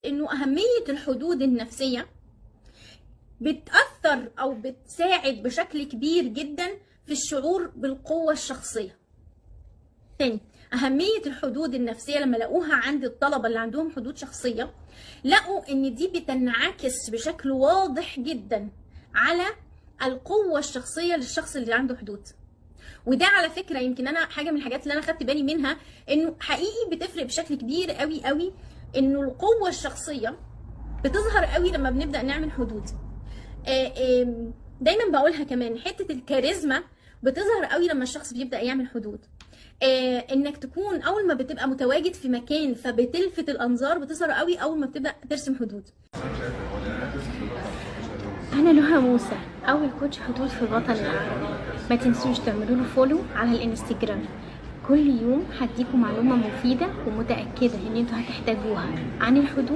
انه اهمية الحدود النفسية بتأثر او بتساعد بشكل كبير جدا في الشعور بالقوة الشخصية. تاني، اهمية الحدود النفسية لما لقوها عند الطلبة اللي عندهم حدود شخصية، لقوا ان دي بتنعكس بشكل واضح جدا على القوة الشخصية للشخص اللي عنده حدود. وده على فكرة يمكن انا حاجة من الحاجات اللي انا خدت بالي منها، انه حقيقي بتفرق بشكل كبير قوي قوي، انه القوة الشخصية بتظهر قوي لما بنبدأ نعمل حدود. دايما بقولها كمان، حتة الكاريزما بتظهر قوي لما الشخص بيبدأ يعمل حدود. انك تكون اول ما بتبقى متواجد في مكان فبتلفت الانظار، بتظهر قوي اول ما بتبدأ ترسم حدود. أنا نهى موسى، أول كوتش حدود في الوطن العربي. ما تنسوش تعملوا له فولو على الانستجرام. كل يوم هديكم معلومة مفيدة ومتأكدة إن انتوا هتحتاجوها عن الحدود